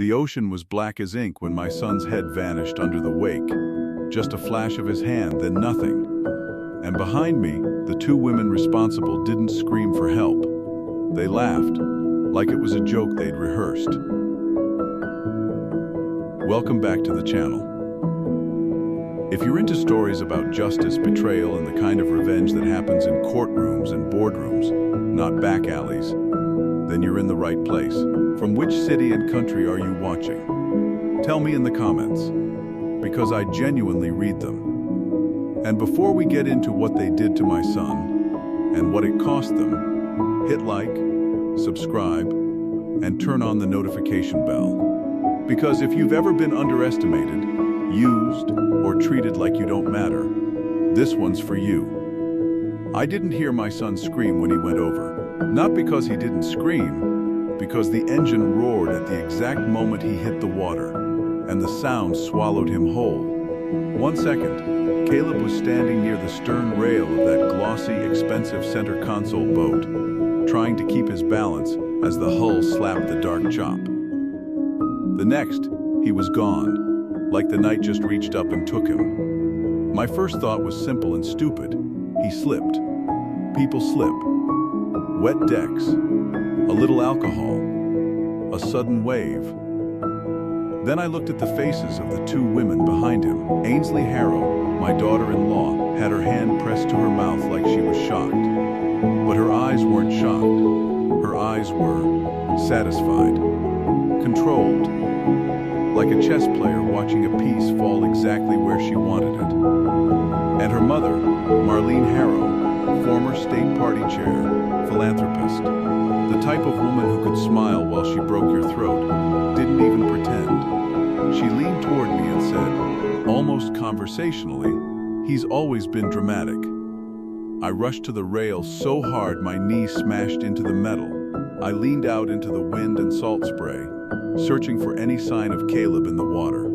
The ocean was black as ink when my son's head vanished under the wake. Just a flash of his hand, then nothing. And behind me, the two women responsible didn't scream for help. They laughed, like it was a joke they'd rehearsed. Welcome back to the channel. If you're into stories about justice, betrayal, and the kind of revenge that happens in courtrooms and boardrooms, not back alleys, then you're in the right place. From which city and country are you watching? Tell me in the comments, because I genuinely read them. And before we get into what they did to my son, and what it cost them, hit like, subscribe, and turn on the notification bell. Because if you've ever been underestimated, used, or treated like you don't matter, this one's for you. I didn't hear my son scream when he went over. Not because he didn't scream, because the engine roared at the exact moment he hit the water, and the sound swallowed him whole. 1 second, Caleb was standing near the stern rail of that glossy, expensive center console boat, trying to keep his balance as the hull slapped the dark chop. The next, he was gone, like the night just reached up and took him. My first thought was simple and stupid. He slipped. People slip. Wet decks, a little alcohol, a sudden wave. Then I looked at the faces of the two women behind him. Ainsley Harrow, my daughter-in-law, had her hand pressed to her mouth like she was shocked. But her eyes weren't shocked. Her eyes were satisfied, controlled, like a chess player watching a piece fall exactly where she wanted it. And her mother, Marlene Harrow, former state party chair, philanthropist, the type of woman who could smile while she broke your throat, didn't even pretend. She leaned toward me and said, almost conversationally, "He's always been dramatic." I rushed to the rail so hard my knee smashed into the metal. I leaned out into the wind and salt spray, searching for any sign of Caleb in the water.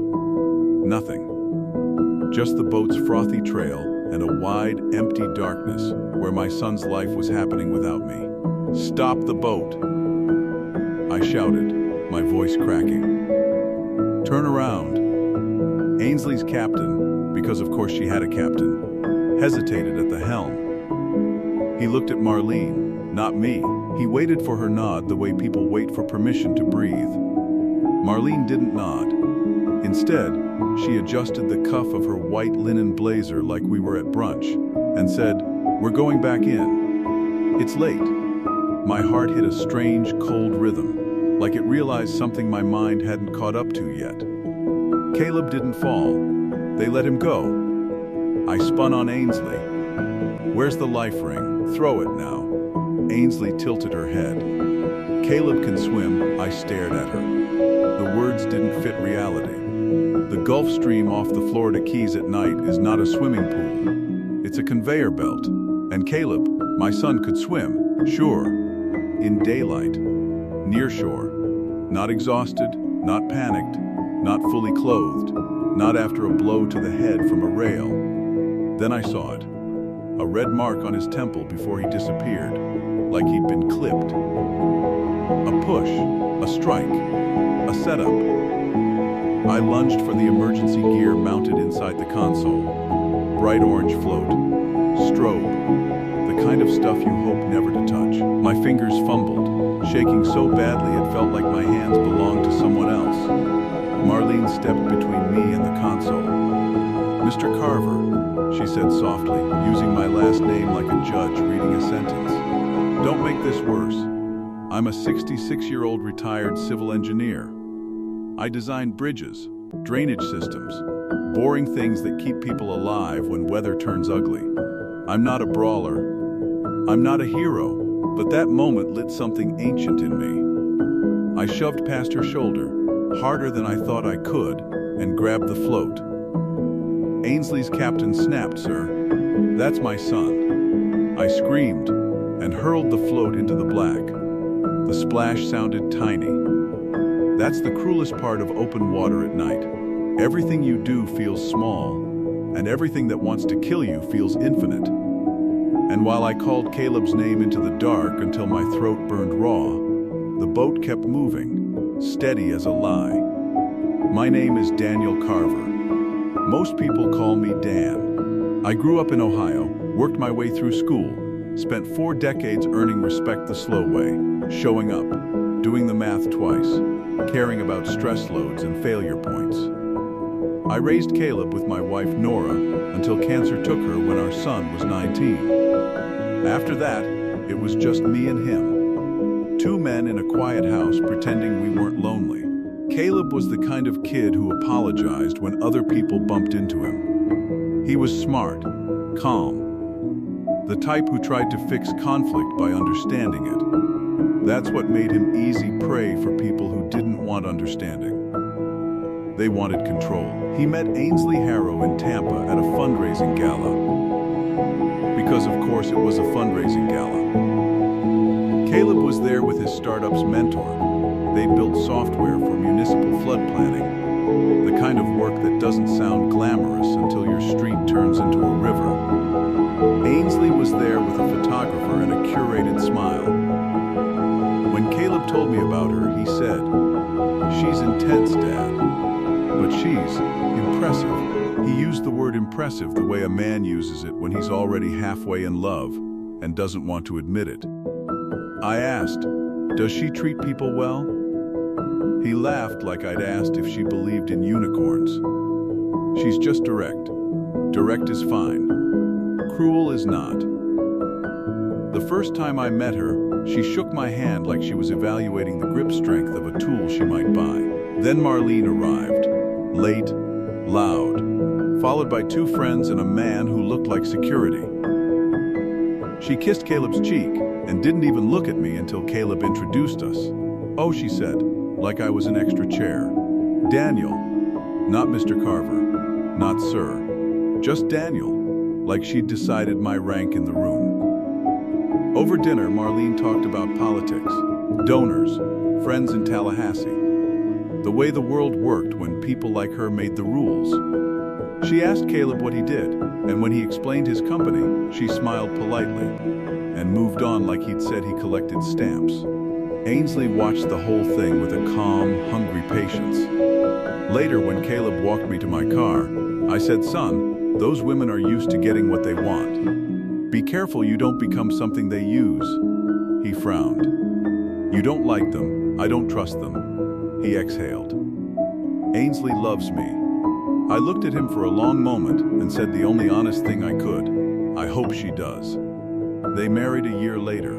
Nothing. Just the boat's frothy trail and a wide, empty darkness where my son's life was happening without me. "Stop the boat!" I shouted, my voice cracking. "Turn around." Ainsley's captain, because of course she had a captain, hesitated at the helm. He looked at Marlene, not me. He waited for her nod the way people wait for permission to breathe. Marlene didn't nod. Instead, she adjusted the cuff of her white linen blazer like we were at brunch and said, "We're going back in. It's late." My heart hit a strange, cold rhythm, like it realized something my mind hadn't caught up to yet. Caleb didn't fall. They let him go. I spun on Ainsley. "Where's the life ring? Throw it now." Ainsley tilted her head. "Caleb can swim." I stared at her. The words didn't fit reality. The Gulf Stream off the Florida Keys at night is not a swimming pool. It's a conveyor belt. And Caleb, my son, could swim, sure, in daylight, near shore. Not exhausted, not panicked, not fully clothed, not after a blow to the head from a rail. Then I saw it. A red mark on his temple before he disappeared, like he'd been clipped. A push, a strike, a setup. I lunged for the emergency gear mounted inside the console. Bright orange float, strobe, the kind of stuff you hope never to touch. My fingers fumbled, shaking so badly it felt like my hands belonged to someone else. Marlene stepped between me and the console. "Mr. Carver," she said softly, using my last name like a judge reading a sentence. "Don't make this worse. I'm a 66-year-old retired civil engineer. I design bridges, drainage systems, boring things that keep people alive when weather turns ugly. I'm not a brawler. I'm not a hero, but that moment lit something ancient in me." I shoved past her shoulder, harder than I thought I could, and grabbed the float. "Ainsley's captain snapped, sir. That's my son." I screamed and hurled the float into the black. The splash sounded tiny. That's the cruelest part of open water at night. Everything you do feels small, and everything that wants to kill you feels infinite. And while I called Caleb's name into the dark until my throat burned raw, the boat kept moving, steady as a lie. My name is Daniel Carver. Most people call me Dan. I grew up in Ohio, worked my way through school, spent 4 decades earning respect the slow way, showing up, doing the math twice, caring about stress loads and failure points. I raised Caleb with my wife Nora until cancer took her when our son was 19. After that, it was just me and him. 2 men in a quiet house pretending we weren't lonely. Caleb was the kind of kid who apologized when other people bumped into him. He was smart, calm, the type who tried to fix conflict by understanding it. That's what made him easy prey for people who didn't want understanding. They wanted control. He met Ainsley Harrow in Tampa at a fundraising gala. Because of course it was a fundraising gala. Caleb was there with his startup's mentor. They built software for municipal flood planning, the kind of work that doesn't sound glamorous until your street turns into a river. Ainsley was there with a photographer and a curated smile. When Caleb told me about her, he said, "She's intense, Dad. But she's impressive." He used the word impressive the way a man uses it when he's already halfway in love and doesn't want to admit it. I asked, "Does she treat people well?" He laughed like I'd asked if she believed in unicorns. "She's just direct. Direct is fine. Cruel is not." The first time I met her, she shook my hand like she was evaluating the grip strength of a tool she might buy. Then Marlene arrived. Late, loud, followed by 2 friends and a man who looked like security. She kissed Caleb's cheek and didn't even look at me until Caleb introduced us. "Oh," she said, like I was an extra chair. "Daniel, not Mr. Carver, not sir, just Daniel," like she'd decided my rank in the room. Over dinner, Marlene talked about politics, donors, friends in Tallahassee, the way the world worked when people like her made the rules. She asked Caleb what he did, and when he explained his company, she smiled politely and moved on like he'd said he collected stamps. Ainsley watched the whole thing with a calm, hungry patience. Later, when Caleb walked me to my car, I said, "Son, those women are used to getting what they want. Be careful you don't become something they use." He frowned. "You don't like them, I don't trust them." He exhaled. "Ainsley loves me." I looked at him for a long moment and said the only honest thing I could, "I hope she does." They married a year later.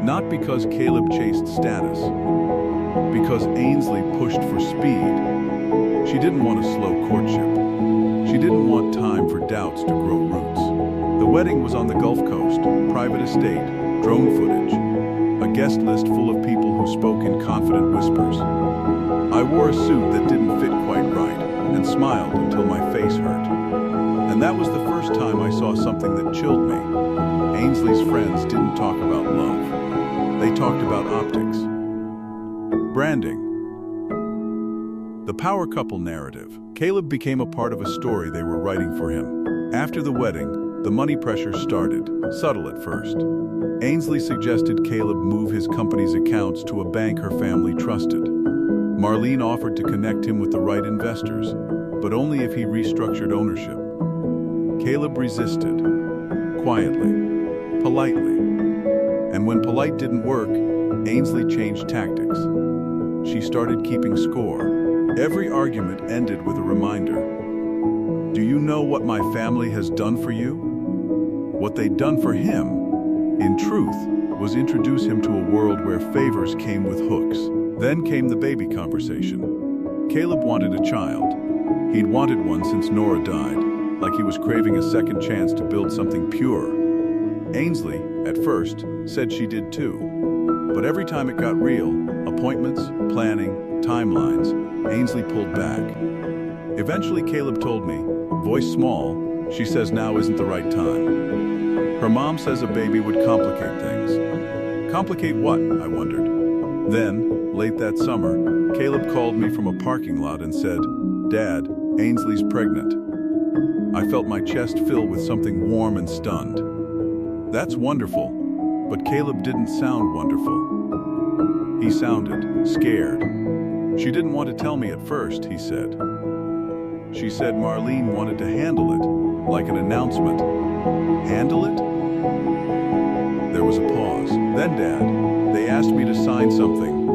Not because Caleb chased status, because Ainsley pushed for speed. She didn't want a slow courtship. She didn't want time for doubts to grow roots. The wedding was on the Gulf Coast, private estate, drone footage, a guest list full of people who spoke in confident whispers. I wore a suit that didn't fit quite right and smiled until my face hurt. And that was the first time I saw something that chilled me. Ainsley's friends didn't talk about love. They talked about optics. Branding. The power couple narrative. Caleb became a part of a story they were writing for him. After the wedding, the money pressure started, subtle at first. Ainsley suggested Caleb move his company's accounts to a bank her family trusted. Marlene offered to connect him with the right investors, but only if he restructured ownership. Caleb resisted, quietly, politely. And when polite didn't work, Ainsley changed tactics. She started keeping score. Every argument ended with a reminder. "Do you know what my family has done for you?" What they'd done for him, in truth, was introduce him to a world where favors came with hooks. Then came the baby conversation. Caleb wanted a child. He'd wanted one since Nora died, like he was craving a second chance to build something pure. Ainsley, at first, said she did too. But every time it got real, appointments, planning, timelines, Ainsley pulled back. Eventually Caleb told me, voice small, she says now isn't the right time. Her mom says a baby would complicate things. Complicate what? I wondered. Then, late that summer, Caleb called me from a parking lot and said, "Dad, Ainsley's pregnant." I felt my chest fill with something warm and stunned. That's wonderful, but Caleb didn't sound wonderful. He sounded scared. She didn't want to tell me at first, he said. She said Marlene wanted to handle it, like an announcement. Handle it? There was a pause. Then, Dad, they asked me to sign something.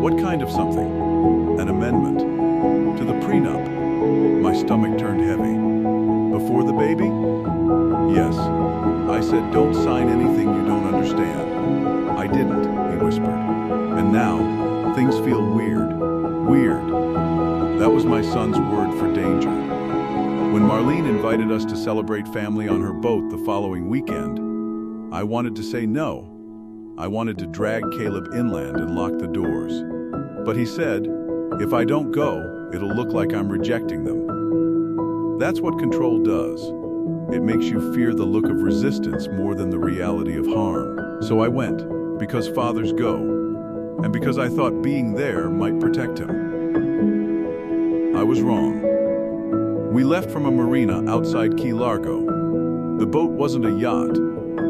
What kind of something? An amendment. To the prenup. My stomach turned heavy. Before the baby? Yes. I said, don't sign anything you don't understand. I didn't, he whispered. And now, things feel weird. Weird. That was my son's word for danger. When Marlene invited us to celebrate family on her boat the following weekend, I wanted to say no. I wanted to drag Caleb inland and lock the doors. But he said, if I don't go, it'll look like I'm rejecting them. That's what control does. It makes you fear the look of resistance more than the reality of harm. So I went, because fathers go, and because I thought being there might protect him. I was wrong. We left from a marina outside Key Largo. The boat wasn't a yacht,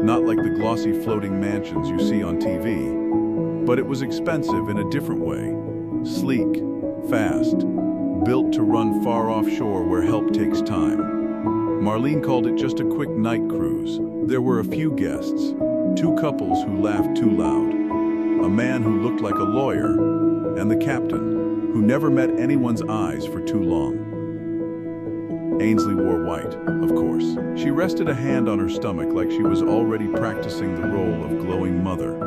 not like the glossy floating mansions you see on TV, but it was expensive in a different way. Sleek, fast, built to run far offshore where help takes time. Marlene called it just a quick night cruise. There were a few guests, 2 couples who laughed too loud, a man who looked like a lawyer, and the captain, who never met anyone's eyes for too long. Ainsley wore white, of course. She rested a hand on her stomach like she was already practicing the role of glowing mother.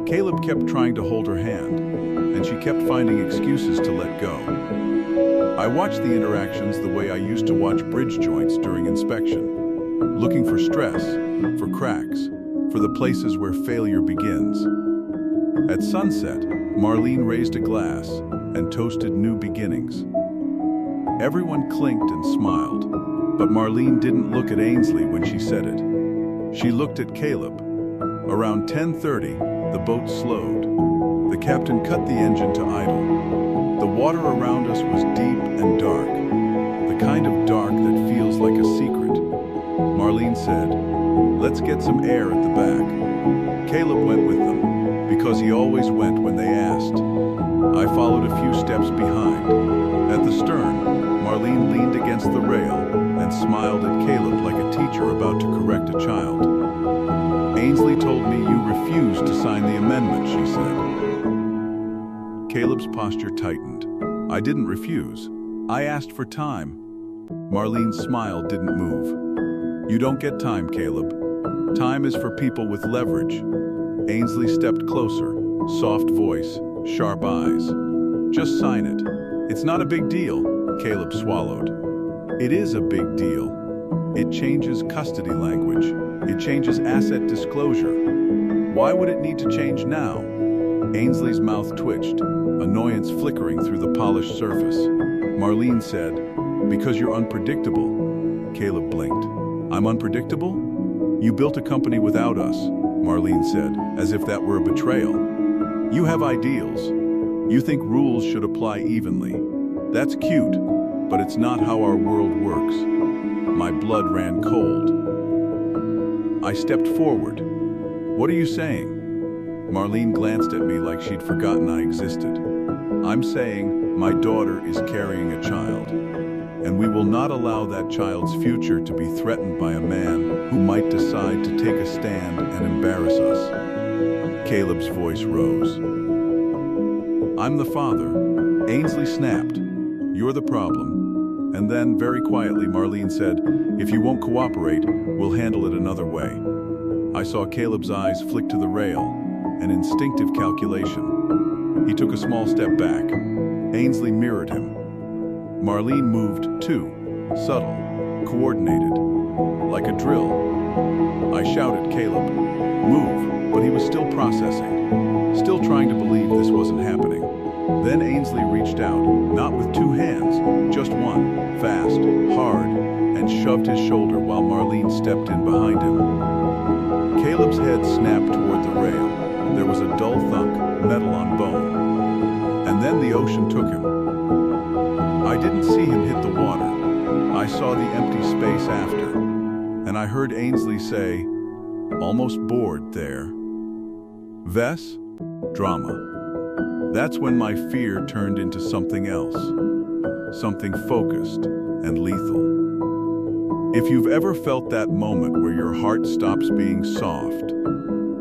Caleb kept trying to hold her hand, and she kept finding excuses to let go. I watched the interactions the way I used to watch bridge joints during inspection, looking for stress, for cracks, for the places where failure begins. At sunset, Marlene raised a glass and toasted new beginnings. Everyone clinked and smiled, but Marlene didn't look at Ainsley when she said it. She looked at Caleb. Around 10:30, the boat slowed. The captain cut the engine to idle. The water around us was deep and dark, the kind of dark that feels like a secret. Marlene said, "Let's get some air at the back." Caleb went with them, because he always went when they asked. I followed a few steps behind. At the stern, Marlene leaned against the rail and smiled at Caleb like a teacher about to correct a child. "Ainsley told me you refused to sign the amendment," she said. Caleb's posture tightened. "I didn't refuse. I asked for time." Marlene's smile didn't move. "You don't get time, Caleb. Time is for people with leverage." Ainsley stepped closer, soft voice, sharp eyes. "Just sign it. It's not a big deal," Caleb swallowed. "It is a big deal. It changes custody language. It changes asset disclosure. Why would it need to change now?" Ainsley's mouth twitched, annoyance flickering through the polished surface. Marlene said, "Because you're unpredictable." Caleb blinked. "I'm unpredictable? You built a company without us," Marlene said, as if that were a betrayal. "You have ideals. You think rules should apply evenly. That's cute, but it's not how our world works." My blood ran cold. I stepped forward. "What are you saying?" Marlene glanced at me like she'd forgotten I existed. "I'm saying my daughter is carrying a child, and we will not allow that child's future to be threatened by a man who might decide to take a stand and embarrass us." Caleb's voice rose. "I'm the father." Ainsley snapped. "You're the problem." And then, very quietly, Marlene said, "If you won't cooperate, we'll handle it another way." I saw Caleb's eyes flick to the rail, an instinctive calculation. He took a small step back. Ainsley mirrored him. Marlene moved too, subtle, coordinated, like a drill. I shouted, "Caleb, move," but he was still processing, still trying to believe this wasn't happening. Then Ainsley reached out, not with 2 hands, just one, fast, hard, and shoved his shoulder while Marlene stepped in behind him. Caleb's head snapped toward the rail. There was a dull thunk, metal on bone. And then the ocean took him. I didn't see him hit the water. I saw the empty space after. And I heard Ainsley say, almost bored there, "Vess, drama." That's when my fear turned into something else, something focused and lethal. If you've ever felt that moment where your heart stops being soft,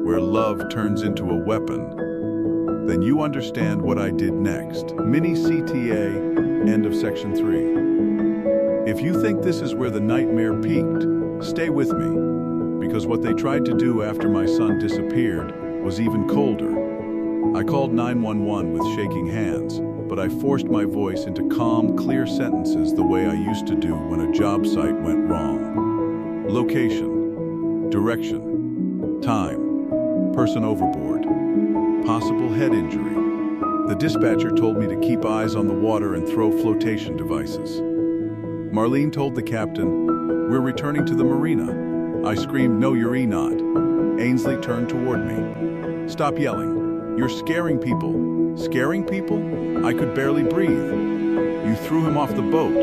where love turns into a weapon, then you understand what I did next. Mini CTA, end of section 3. If you think this is where the nightmare peaked, stay with me, because what they tried to do after my son disappeared was even colder. I called 911 with shaking hands, but I forced my voice into calm, clear sentences the way I used to do when a job site went wrong. Location, direction, time, person overboard, possible head injury. The dispatcher told me to keep eyes on the water and throw flotation devices. Marlene told the captain, "We're returning to the marina." I screamed, "No, you're not." Ainsley turned toward me. "Stop yelling. You're scaring people." "Scaring people?" I could barely breathe. "You threw him off the boat."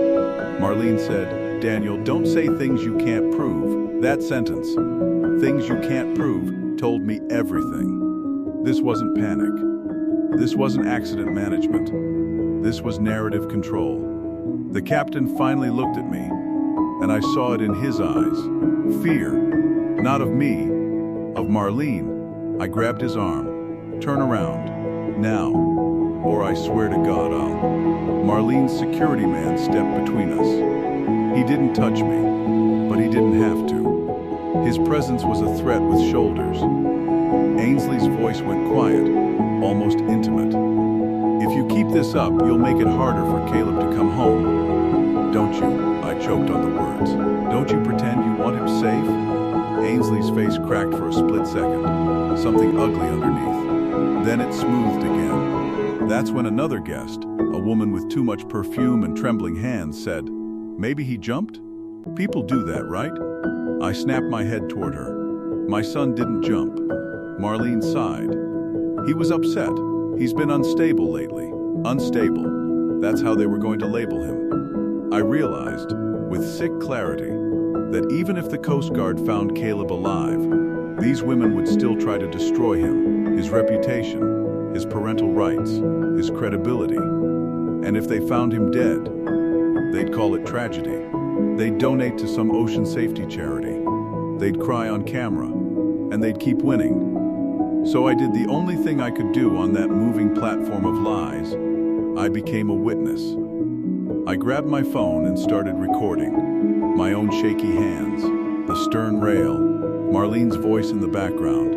Marlene said, "Daniel, don't say things you can't prove." That sentence, "things you can't prove," told me everything. This wasn't panic. This wasn't accident management. This was narrative control. The captain finally looked at me, and I saw it in his eyes. Fear, not of me, of Marlene. I grabbed his arm. "Turn around, now, or I swear to God I'll..." Marlene's security man stepped between us. He didn't touch me, but he didn't have to. His presence was a threat with shoulders. Ainsley's voice went quiet, almost intimate. "If you keep this up, you'll make it harder for Caleb to come home. Don't you?" I choked on the words. "Don't you pretend you want him safe?" Ainsley's face cracked for a split second, something ugly underneath. Then it smoothed again. That's when another guest, a woman with too much perfume and trembling hands, said, "Maybe he jumped? People do that, right?" I snapped my head toward her. "My son didn't jump." Marlene sighed. "He was upset. He's been unstable lately." Unstable. That's how they were going to label him. I realized, with sick clarity, that even if the Coast Guard found Caleb alive, these women would still try to destroy him, his reputation, his parental rights, his credibility. And if they found him dead, they'd call it tragedy. They'd donate to some ocean safety charity. They'd cry on camera, and they'd keep winning. So I did the only thing I could do on that moving platform of lies. I became a witness. I grabbed my phone and started recording. My own shaky hands, the stern rail, Marlene's voice in the background,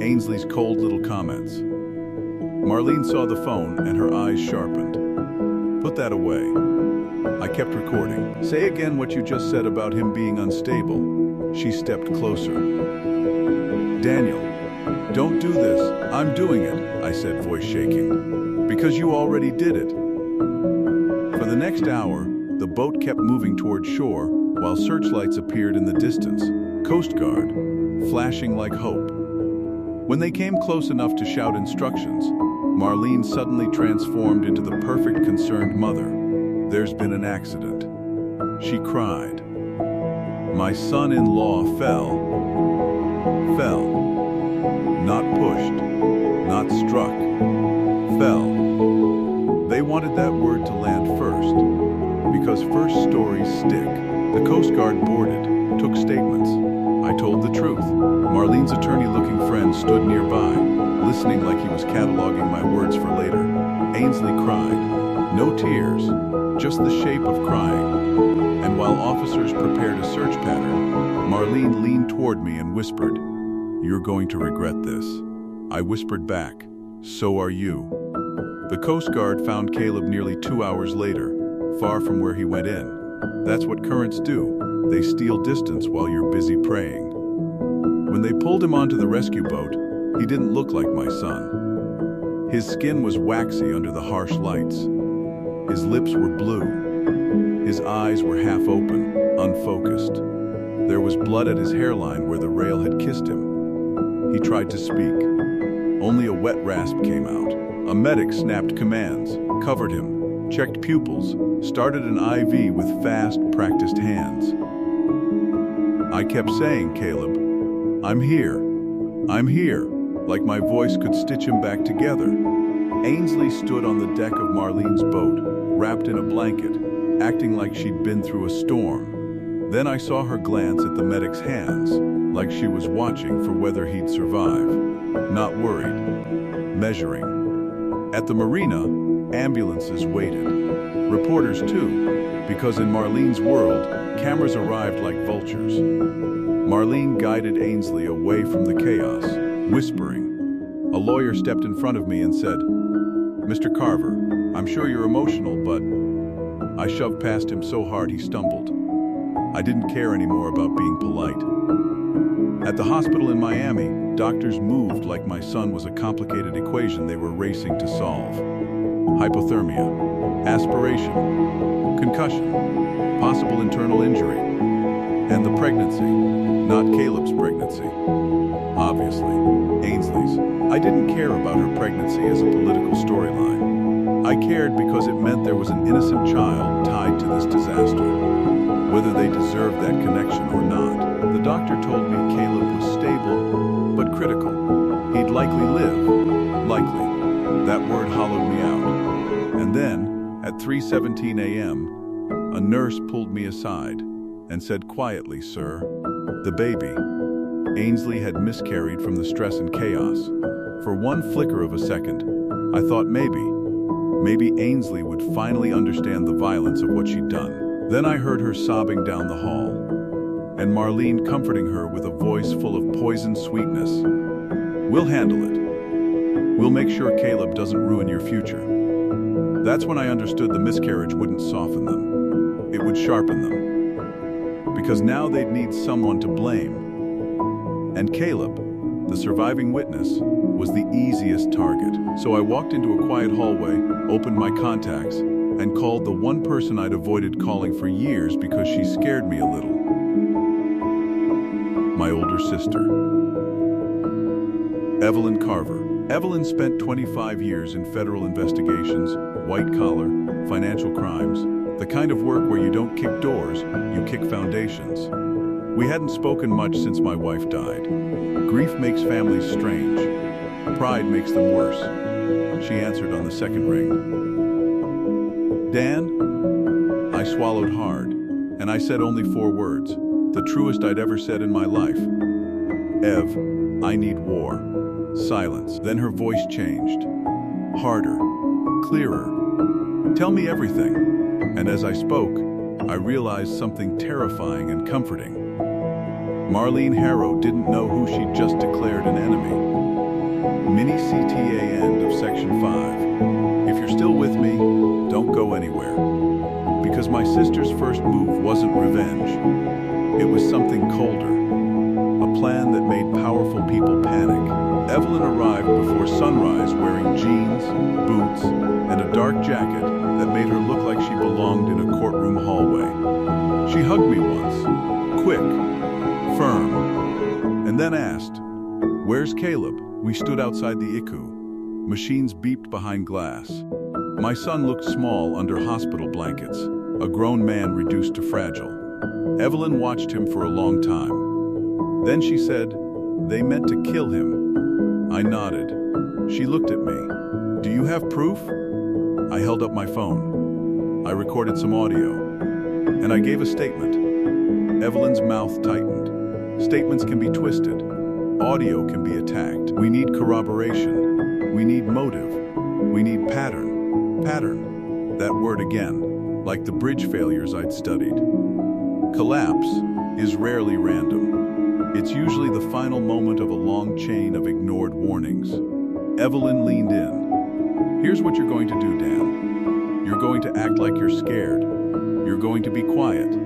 Ainsley's cold little comments. Marlene saw the phone and her eyes sharpened. "Put that away." I kept recording. "Say again what you just said about him being unstable." She stepped closer. "Daniel, don't do this." "I'm doing it," I said, voice shaking. "Because you already did it." For the next hour, the boat kept moving toward shore while searchlights appeared in the distance, Coast Guard, flashing like hope. When they came close enough to shout instructions, Marlene suddenly transformed into the perfect concerned mother. "There's been an accident." She cried. "My son-in-law fell. Not pushed, not struck. Fell." They wanted that word to land first, because first stories stick. The Coast Guard boarded, took statements. I told the truth. Marlene's attorney-looking friend stood nearby, listening like he was cataloging my words for later. Ainsley cried. No tears, just the shape of crying. And while officers prepared a search pattern, Marlene leaned toward me and whispered, "You're going to regret this." I whispered back, "So are you." The Coast Guard found Caleb nearly 2 hours later, far from where he went in. That's what currents do. They steal distance while you're busy praying. When they pulled him onto the rescue boat, he didn't look like my son. His skin was waxy under the harsh lights. His lips were blue. His eyes were half open, unfocused. There was blood at his hairline where the rail had kissed him. He tried to speak. Only a wet rasp came out. A medic snapped commands, covered him, checked pupils, started an IV with fast, practiced hands. I kept saying, "Caleb, I'm here, like my voice could stitch him back together." Ainsley stood on the deck of Marlene's boat, wrapped in a blanket, acting like she'd been through a storm. Then I saw her glance at the medic's hands, like she was watching for whether he'd survive. Not worried. Measuring. At the marina, ambulances waited. Reporters too, because in Marlene's world, cameras arrived like vultures. Marlene guided Ainsley away from the chaos, whispering. A lawyer stepped in front of me and said, "Mr. Carver, I'm sure you're emotional, but..." I shoved past him so hard he stumbled. I didn't care anymore about being polite. At the hospital in Miami, doctors moved like my son was a complicated equation they were racing to solve. Hypothermia, aspiration, concussion, possible internal injury, and the pregnancy, not Caleb's pregnancy. Obviously, Ainsley's. I didn't care about her pregnancy as a political storyline. I cared because it meant there was an innocent child tied to this disaster. Whether they deserved that connection or not, the doctor told me Caleb was stable, but critical. He'd likely live. Likely. That word hollowed me out. And then, at 3:17 a.m., a nurse pulled me aside and said quietly, "Sir, the baby." Ainsley had miscarried from the stress and chaos. For one flicker of a second, I thought maybe Ainsley would finally understand the violence of what she'd done. Then I heard her sobbing down the hall, and Marlene comforting her with a voice full of poison sweetness. "We'll handle it. We'll make sure Caleb doesn't ruin your future." That's when I understood the miscarriage wouldn't soften them. It would sharpen them. Because now they'd need someone to blame. And Caleb, the surviving witness, was the easiest target. So I walked into a quiet hallway, opened my contacts, and called the one person I'd avoided calling for years because she scared me a little. My older sister. Evelyn Carver. Evelyn spent 25 years in federal investigations, white-collar, financial crimes, the kind of work where you don't kick doors, you kick foundations. We hadn't spoken much since my wife died. Grief makes families strange. Pride makes them worse. She answered on the second ring. "Dan?" I swallowed hard, and I said only 4 words, the truest I'd ever said in my life. "Ev, I need war." Silence. Then her voice changed. Harder. Clearer. "Tell me everything." And as I spoke, I realized something terrifying and comforting. Marlene Harrow didn't know who she'd just declared an enemy. Mini CTA end of Section 5. If you're still with me, don't go anywhere. Because my sister's first move wasn't revenge. It was something colder. A plan that made powerful people panic. Evelyn arrived before sunrise wearing jeans, boots, and a dark jacket that made her look like she belonged in a courtroom hallway. She hugged me once, quick, firm, and then asked, "Where's Caleb?" We stood outside the ICU. Machines beeped behind glass. My son looked small under hospital blankets, a grown man reduced to fragile. Evelyn watched him for a long time. Then she said, "They meant to kill him." I nodded. She looked at me. "Do you have proof?" I held up my phone. I recorded some audio. And I gave a statement. Evelyn's mouth tightened. Statements can be twisted. Audio can be attacked. We need corroboration. We need motive. We need pattern. Pattern. That word again, like the bridge failures I'd studied. Collapse is rarely random. It's usually the final moment of a long chain of ignored warnings. Evelyn leaned in. "Here's what you're going to do, Dan. You're going to act like you're scared. You're going to be quiet.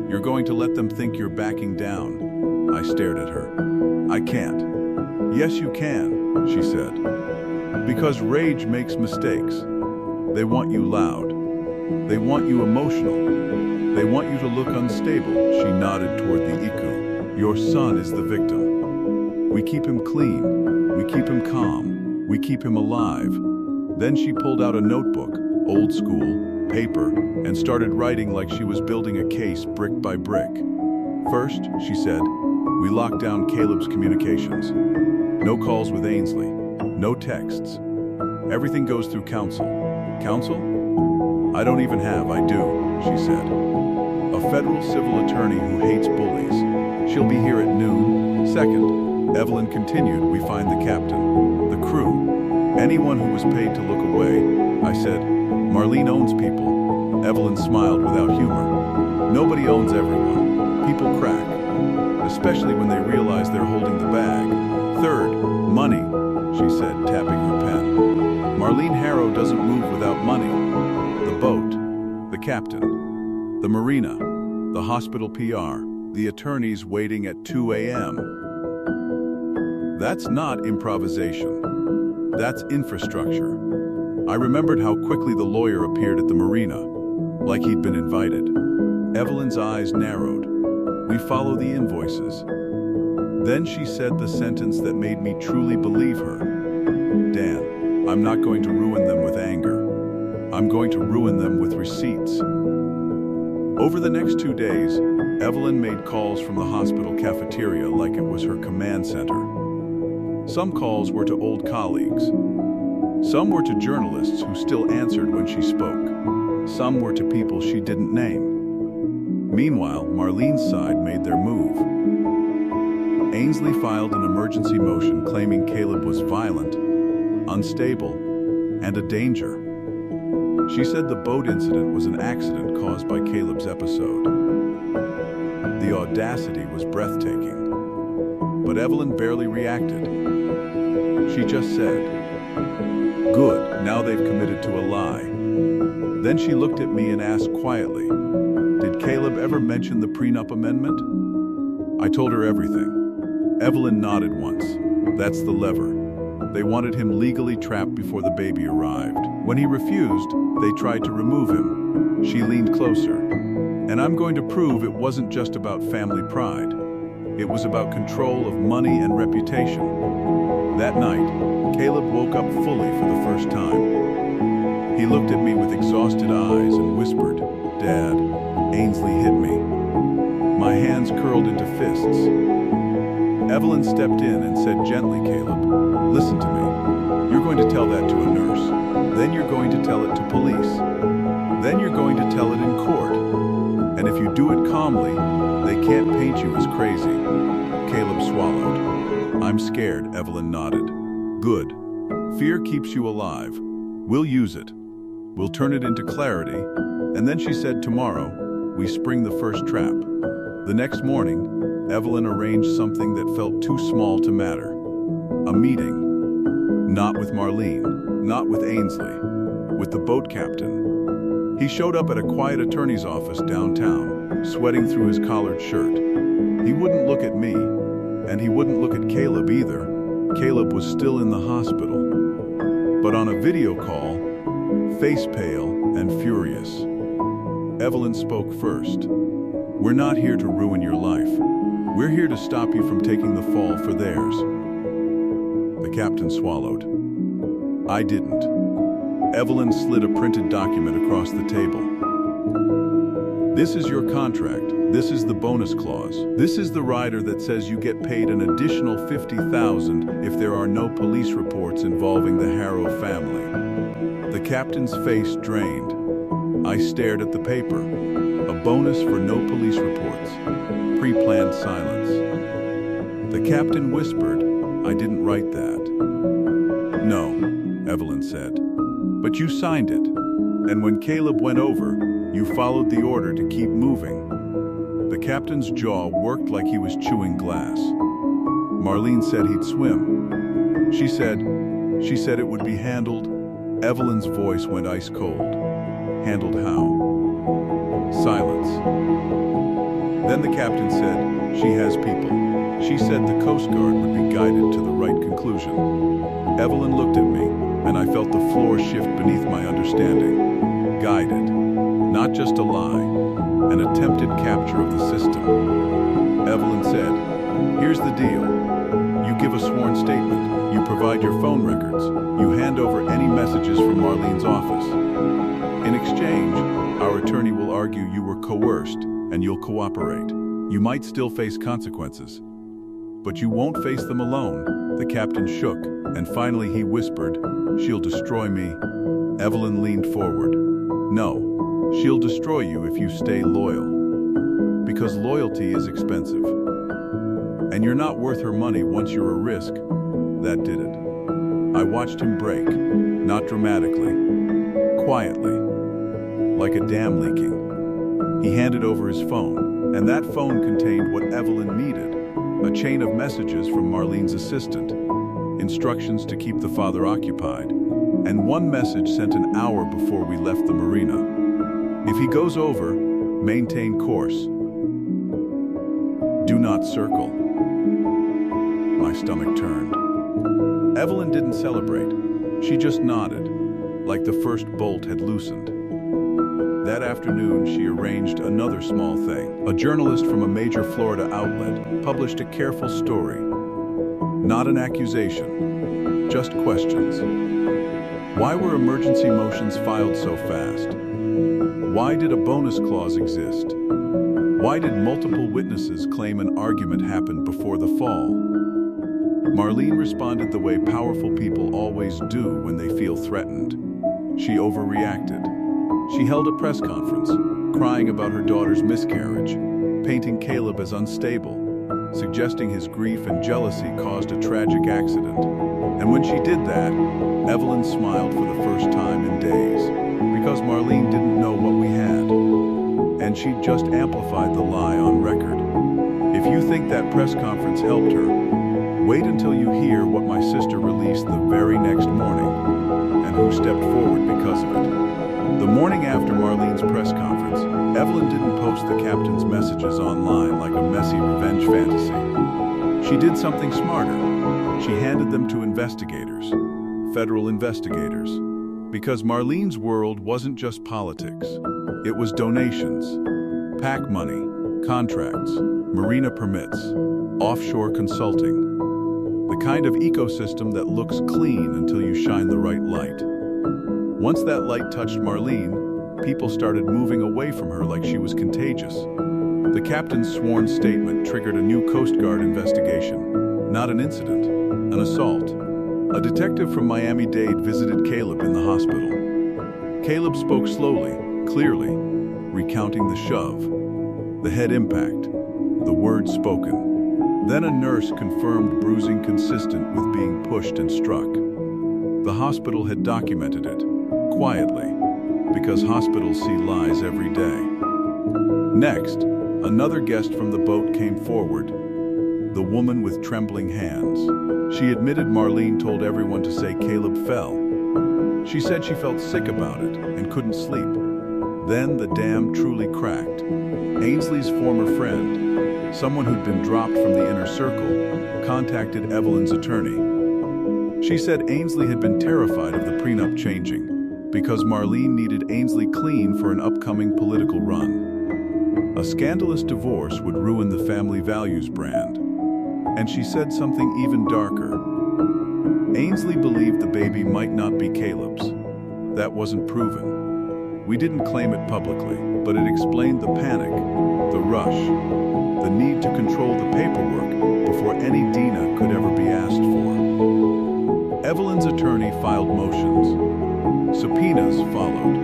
You're going to let them think you're backing down." I stared at her. "I can't." "Yes, you can," she said. "Because rage makes mistakes. They want you loud. They want you emotional. They want you to look unstable." She nodded toward the ICU. "Your son is the victim. We keep him clean. We keep him calm. We keep him alive." Then she pulled out a notebook, old school, paper, and started writing like she was building a case brick by brick. "First," she said, "we locked down Caleb's communications. No calls with Ainsley. No texts. Everything goes through counsel. Counsel? I don't even have, I do, she said. A federal civil attorney who hates bullies. She'll be here at noon. Second, Evelyn continued, we find the captain, the crew, anyone who was paid to look away. I said, Marlene owns people. Evelyn smiled without humor. Nobody owns everyone. People crack, especially when they realize they're holding the bag. Third, money, she said, tapping her pen. Marlene Harrow doesn't move without money. The boat, the captain, the marina, the hospital PR, the attorneys waiting at 2 a.m. That's not improvisation. That's infrastructure. I remembered how quickly the lawyer appeared at the marina, like he'd been invited. Evelyn's eyes narrowed. We follow the invoices. Then she said the sentence that made me truly believe her. Dan, I'm not going to ruin them with anger. I'm going to ruin them with receipts. Over the next 2 days, Evelyn made calls from the hospital cafeteria like it was her command center. Some calls were to old colleagues. Some were to journalists who still answered when she spoke. Some were to people she didn't name. Meanwhile, Marlene's side made their move. Ainsley filed an emergency motion claiming Caleb was violent, unstable, and a danger. She said the boat incident was an accident caused by Caleb's episode. The audacity was breathtaking. But Evelyn barely reacted. She just said, "Good, now they've committed to a lie." Then she looked at me and asked quietly, "Did Caleb ever mention the prenup amendment?" I told her everything. Evelyn nodded once. That's the lever. They wanted him legally trapped before the baby arrived. When he refused, they tried to remove him. She leaned closer. And I'm going to prove it wasn't just about family pride. It was about control of money and reputation. That night, Caleb woke up fully for the first time. He looked at me with exhausted eyes and whispered, "Dad, Ainsley hit me." My hands curled into fists. Evelyn stepped in and said gently, "Caleb, listen to me. You're going to tell that to a nurse. Then you're going to tell it to police. Then you're going to tell it in court. And if you do it calmly, they can't paint you as crazy." Caleb swallowed. "I'm scared," Evelyn nodded. "Good. Fear keeps you alive. We'll use it. We'll turn it into clarity." And then she said, "Tomorrow, we spring the first trap." The next morning, Evelyn arranged something that felt too small to matter. A meeting. Not with Marlene, not with Ainsley, with the boat captain. He showed up at a quiet attorney's office downtown, sweating through his collared shirt. He wouldn't look at me, and he wouldn't look at Caleb either. Caleb was still in the hospital. But on a video call, face pale and furious, Evelyn spoke first. "We're not here to ruin your life. We're here to stop you from taking the fall for theirs." The captain swallowed. I didn't. Evelyn slid a printed document across the table. "This is your contract. This is the bonus clause. This is the rider that says you get paid an additional $50,000 if there are no police reports involving the Harrow family." The captain's face drained. I stared at the paper. A bonus for no police reports. Pre-planned silence. The captain whispered, "I didn't write that." "No," Evelyn said. "But you signed it. And when Caleb went over, you followed the order to keep moving." The captain's jaw worked like he was chewing glass. "Marlene said he'd swim. She said it would be handled." Evelyn's voice went ice cold. "Handled how?" Silence. Then the captain said, "She has people. She said the Coast Guard would be guided to the right conclusion." Evelyn looked at me, and I felt the floor shift beneath my understanding. Guided. Not just a lie. An attempted capture of the system. Evelyn said, "Here's the deal. You give a sworn statement. You provide your phone records. You hand over any messages from Marlene's office. In exchange, our attorney will argue you were coerced, and you'll cooperate. You might still face consequences." But you won't face them alone. The captain shook, and finally he whispered, "She'll destroy me." Evelyn leaned forward. "No, she'll destroy you if you stay loyal. Because loyalty is expensive. And you're not worth her money once you're a risk." That did it. I watched him break, not dramatically, quietly, like a dam leaking. He handed over his phone, and that phone contained what Evelyn needed, a chain of messages from Marlene's assistant, instructions to keep the father occupied, and one message sent an hour before we left the marina. "If he goes over, maintain course. Do not circle." My stomach turned. Evelyn didn't celebrate. She just nodded, like the first bolt had loosened. That afternoon, she arranged another small thing. A journalist from a major Florida outlet published a careful story. Not an accusation, just questions. Why were emergency motions filed so fast? Why did a bonus clause exist? Why did multiple witnesses claim an argument happened before the fall? Marlene responded the way powerful people always do when they feel threatened. She overreacted. She held a press conference, crying about her daughter's miscarriage, painting Caleb as unstable, suggesting his grief and jealousy caused a tragic accident. And when she did that, Evelyn smiled for the first time in days, because Marlene didn't know what we had. And she'd just amplified the lie on record. If you think that press conference helped her, wait until you hear what my sister released the very next morning, and who stepped forward because of it. The morning after Marlene's press conference, Evelyn didn't post the captain's messages online like a messy revenge fantasy. She did something smarter. She handed them to investigators, federal investigators, because Marlene's world wasn't just politics. It was donations, PAC money, contracts, marina permits, offshore consulting. The kind of ecosystem that looks clean until you shine the right light. Once that light touched Marlene, people started moving away from her like she was contagious. The captain's sworn statement triggered a new Coast Guard investigation. Not an incident, an assault. A detective from Miami-Dade visited Caleb in the hospital. Caleb spoke slowly, clearly, recounting the shove, the head impact, the words spoken. Then a nurse confirmed bruising consistent with being pushed and struck. The hospital had documented it, quietly, because hospitals see lies every day. Next, another guest from the boat came forward, the woman with trembling hands. She admitted Marlene told everyone to say Caleb fell. She said she felt sick about it and couldn't sleep. Then the dam truly cracked. Ainsley's former friend, someone who'd been dropped from the inner circle, contacted Evelyn's attorney. She said Ainsley had been terrified of the prenup changing, because Marlene needed Ainsley clean for an upcoming political run. A scandalous divorce would ruin the family values brand. And she said something even darker. Ainsley believed the baby might not be Caleb's. That wasn't proven. We didn't claim it publicly, but it explained the panic, the rush, the need to control the paperwork before any Dina could ever be asked for. Evelyn's attorney filed motions. Subpoenas followed.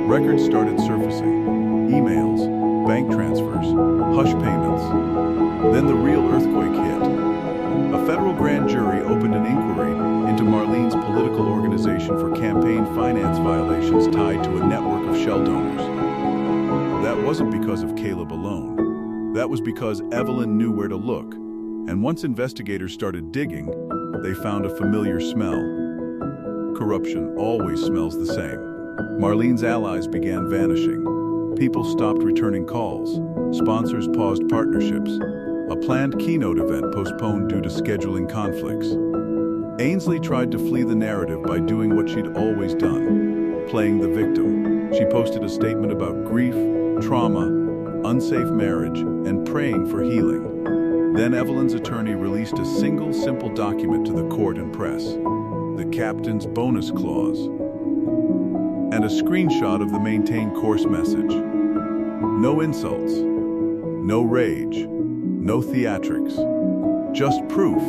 Records started surfacing. Emails, bank transfers, hush payments. Then the real earthquake hit. A federal grand jury opened an inquiry into Marlene's political organization for campaign finance violations tied to a network of shell donors. That wasn't because of Caleb alone. That was because Evelyn knew where to look. And once investigators started digging, they found a familiar smell. Corruption always smells the same. Marlene's allies began vanishing. People stopped returning calls. Sponsors paused partnerships. A planned keynote event postponed due to scheduling conflicts. Ainsley tried to flee the narrative by doing what she'd always done, playing the victim. She posted a statement about grief, trauma, unsafe marriage, and praying for healing. Then Evelyn's attorney released a single simple document to the court and press. The captain's bonus clause, and a screenshot of the maintain course message. No insults, no rage, no theatrics, Just proof.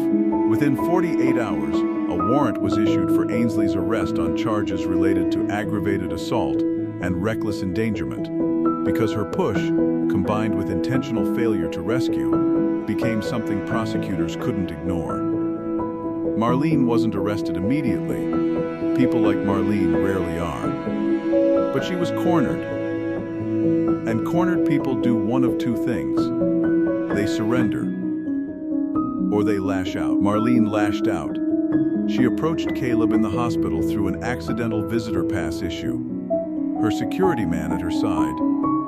Within 48 hours, a warrant was issued for Ainsley's arrest on charges related to aggravated assault and reckless endangerment, because her push, combined with intentional failure to rescue, became something prosecutors couldn't ignore. Marlene wasn't arrested immediately. People like Marlene rarely are. But she was cornered. And cornered people do one of two things. They surrender, or they lash out. Marlene lashed out. She approached Caleb in the hospital through an accidental visitor pass issue, her security man at her side,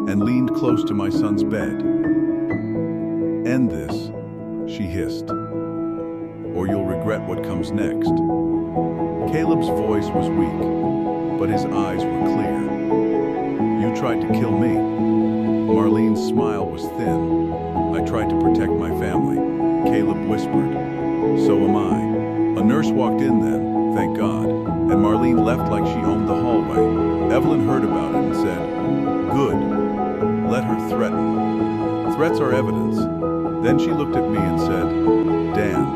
and leaned close to my son's bed. "End this," she hissed, "or you'll regret what comes next." Caleb's voice was weak, but his eyes were clear. "You tried to kill me." Marlene's smile was thin. "I tried to protect my family," Caleb whispered. "So am I." A nurse walked in then, thank God, and Marlene left like she owned the hallway. Evelyn heard about it and said, "Good. Let her threaten. Threats are evidence." Then she looked at me and said, "Dan,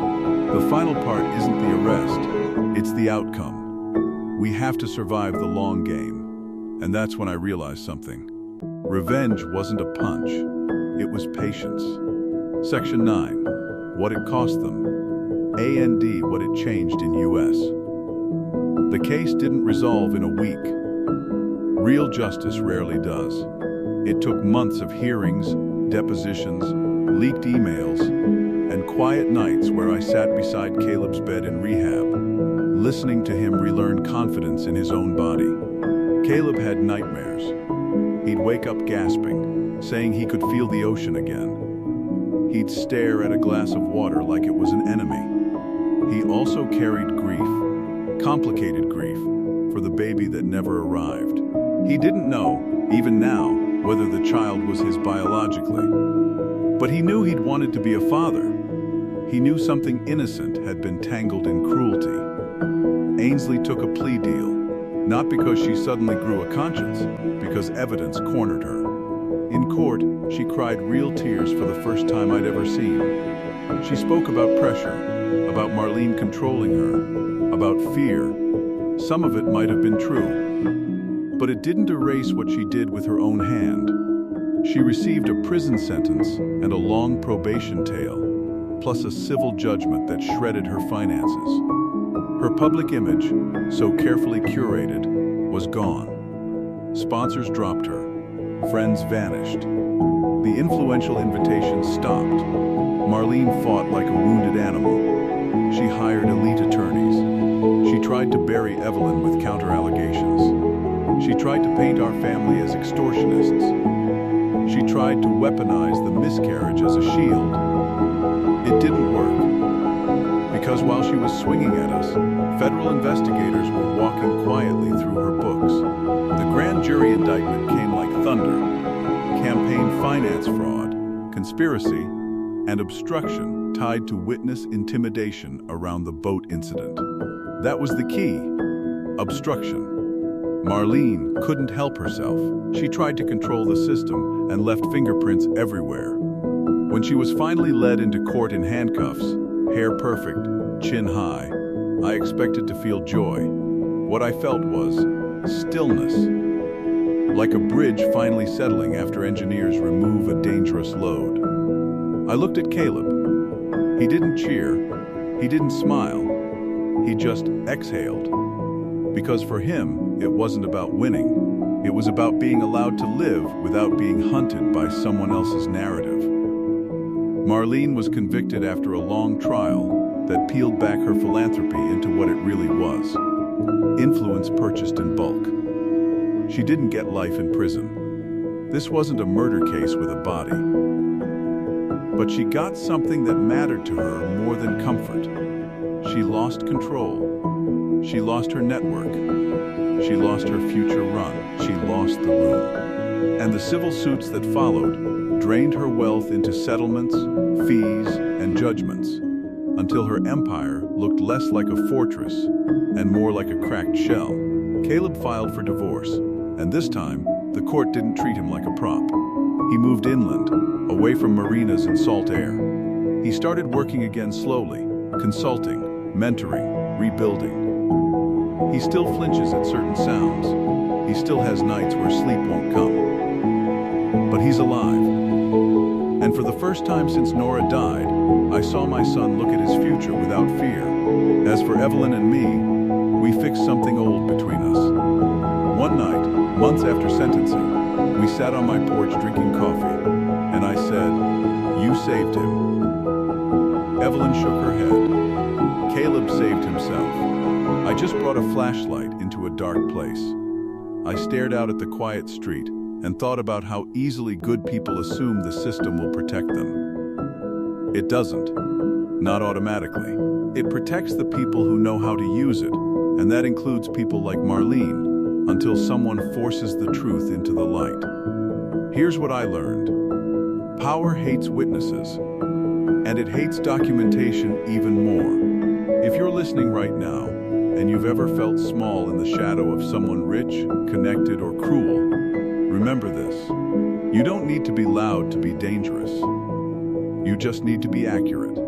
the final part isn't the arrest, it's the outcome. We have to survive the long game." And that's when I realized something. Revenge wasn't a punch, it was patience. Section 9. What it cost them. A&D, what it changed in U.S. The case didn't resolve in a week. Real justice rarely does. It took months of hearings, depositions, leaked emails, and quiet nights where I sat beside Caleb's bed in rehab, listening to him relearn confidence in his own body. Caleb had nightmares. He'd wake up gasping, saying he could feel the ocean again. He'd stare at a glass of water like it was an enemy. He also carried grief, complicated grief, for the baby that never arrived. He didn't know, even now, whether the child was his biologically. But he knew he'd wanted to be a father. He knew something innocent had been tangled in cruelty. Ainsley took a plea deal, not because she suddenly grew a conscience, because evidence cornered her. In court, she cried real tears for the first time I'd ever seen. She spoke about pressure, about Marlene controlling her, about fear. Some of it might have been true, but it didn't erase what she did with her own hand. She received a prison sentence and a long probation tail, plus a civil judgment that shredded her finances. Her public image, so carefully curated, was gone. Sponsors dropped her. Friends vanished. The influential invitations stopped. Marlene fought like a wounded animal. She hired elite attorneys. She tried to bury Evelyn with counter-allegations. She tried to paint our family as extortionists. She tried to weaponize the miscarriage as a shield. It didn't work. Because while she was swinging at us, federal investigators were walking quietly through her books. The grand jury indictment came like thunder. Campaign finance fraud, conspiracy, and obstruction tied to witness intimidation around the boat incident. That was the key. Obstruction. Marlene couldn't help herself. She tried to control the system and left fingerprints everywhere. When she was finally led into court in handcuffs, hair perfect, chin high, I expected to feel joy. What I felt was stillness. Like a bridge finally settling after engineers remove a dangerous load. I looked at Caleb. He didn't cheer. He didn't smile. He just exhaled. Because for him, it wasn't about winning. It was about being allowed to live without being hunted by someone else's narrative. Marlene was convicted after a long trial that peeled back her philanthropy into what it really was. Influence purchased in bulk. She didn't get life in prison. This wasn't a murder case with a body. But she got something that mattered to her more than comfort. She lost control. She lost her network. She lost her future run. She lost the room. And the civil suits that followed drained her wealth into settlements, fees, and judgments, until her empire looked less like a fortress and more like a cracked shell. Caleb filed for divorce, and this time, the court didn't treat him like a prop. He moved inland, away from marinas and salt air. He started working again slowly, consulting, mentoring, rebuilding. He still flinches at certain sounds. He still has nights where sleep won't come. But he's alive. And for the first time since Nora died, I saw my son look at his future without fear. As for Evelyn and me, we fixed something old between us. One night, months after sentencing, we sat on my porch drinking coffee, and I said, "You saved him." Evelyn shook her head. "Caleb saved himself. I just brought a flashlight into a dark place." I stared out at the quiet street and thought about how easily good people assume the system will protect them. It doesn't. Not automatically. It protects the people who know how to use it, and that includes people like Marlene, until someone forces the truth into the light. Here's what I learned. Power hates witnesses, and it hates documentation even more. If you're listening right now, and you've ever felt small in the shadow of someone rich, connected, or cruel, remember this. You don't need to be loud to be dangerous. You just need to be accurate.